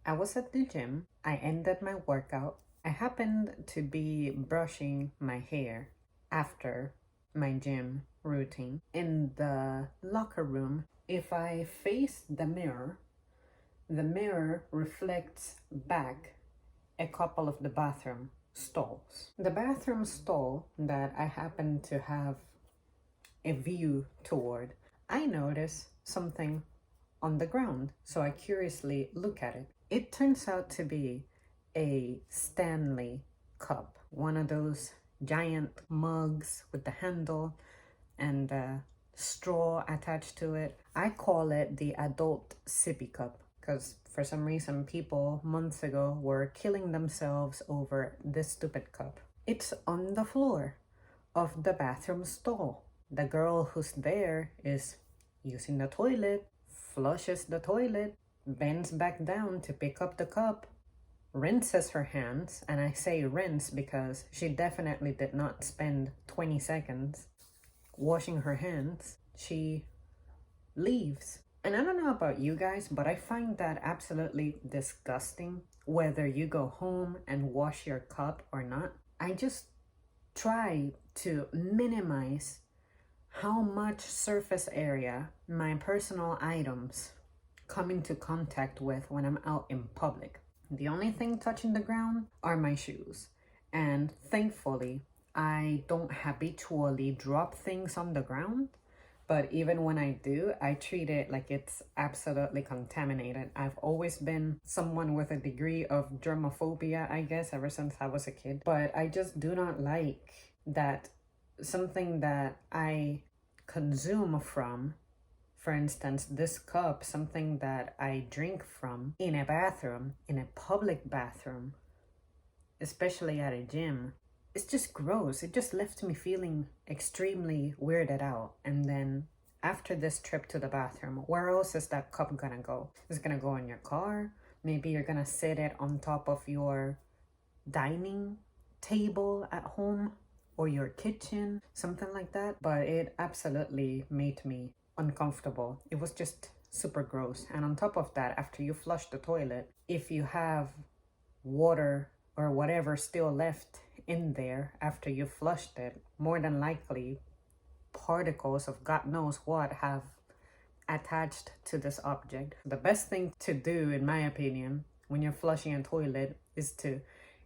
I was at the gym. I ended my workout. I happened to be brushing my hair after my gym routine. In the locker room, if I face the mirror reflects back a couple of the bathroom stalls. The bathroom stall that I happen to have a view toward, I notice something on the ground, so I curiously look at it. It turns out to be a Stanley cup, one of those giant mugs with the handle and straw attached to it. I call it the adult sippy cup because for some reason people months ago were killing themselves over this stupid cup. It's on the floor of the bathroom stall. The girl who's there is using the toilet, flushes the toilet, bends back down to pick up the cup, rinses her hands, and I say rinse because she definitely did not spend 20 seconds washing her hands. She leaves. And I don't know about you guys, but I find that absolutely disgusting whether you go home and wash your cup or not. I just try to minimize how much surface area my personal items come into contact with when I'm out in public. The only thing touching the ground are my shoes. And thankfully, I don't habitually drop things on the ground. But even when I do, I treat it like it's absolutely contaminated. I've always been someone with a degree of germophobia, I guess, ever since I was a kid. But I just do not like that something that I consume from, for instance, this cup, something that I drink from in a bathroom, in a public bathroom, especially at a gym, it's just gross. It just left me feeling extremely weirded out. And then after this trip to the bathroom, where else is that cup gonna go? It's gonna go in your car. Maybe you're gonna sit it on top of your dining table at home or your kitchen, something like that. But it absolutely made me uncomfortable. It was just super gross. And on top of that, after you flush the toilet, if you have water or whatever still left in there after you flushed it, more than likely particles of God knows what have attached to this object. The best thing to do, in my opinion, when you're flushing a toilet is to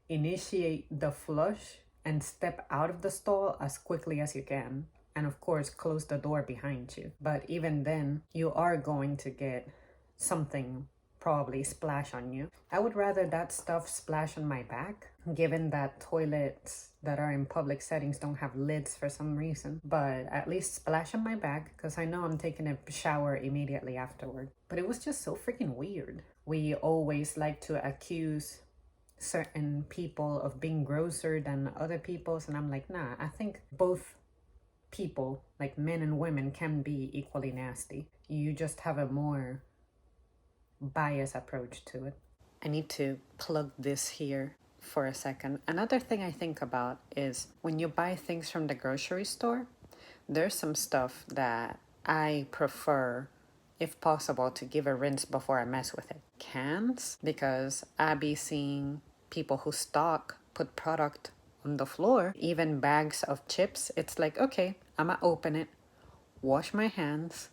initiate the flush and step out of the stall as quickly as you can. And of course, close the door behind you. But even then, you are going to get something probably splash on you. I would rather that stuff splash on my back, given that toilets that are in public settings don't have lids for some reason. But at least splash on my back, because I know I'm taking a shower immediately afterward. But it was just so freaking weird. We always like to accuse certain people of being grosser than other people's, and I'm like, nah, I think both people, like men and women, can be equally nasty. You just have a more biased approach to it. I need to plug this here for a second. Another thing I think about is when you buy things from the grocery store, there's some stuff that I prefer, if possible, to give a rinse before I mess with it. Cans, because I be seeing people who put product on the floor, even bags of chips. It's like, okay, I'ma open it, wash my hands,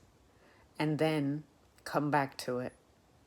and then come back to it.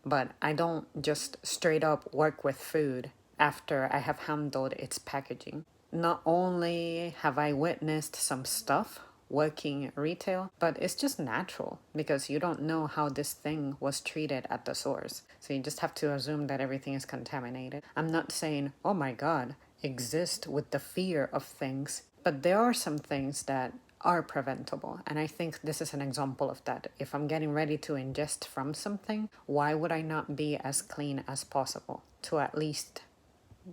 But I don't just straight up work with food after I have handled its packaging. Not only have I witnessed some stuff working retail, but it's just natural because you don't know how this thing was treated at the source. So you just have to assume that everything is contaminated. I'm not saying, oh my God, exist with the fear of things, but there are some things that are preventable. And I think this is an example of that. If I'm getting ready to ingest from something, why would I not be as clean as possible to at least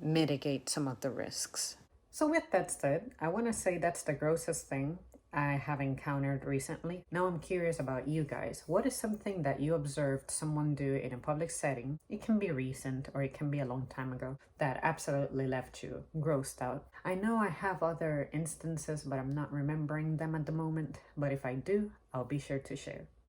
mitigate some of the risks? So with that said, I want to say that's the grossest thing I have encountered recently. Now I'm curious about you guys. What is something that you observed someone do in a public setting? It can be recent or it can be a long time ago that absolutely left you grossed out. I know I have other instances, but I'm not remembering them at the moment. But if I do, I'll be sure to share.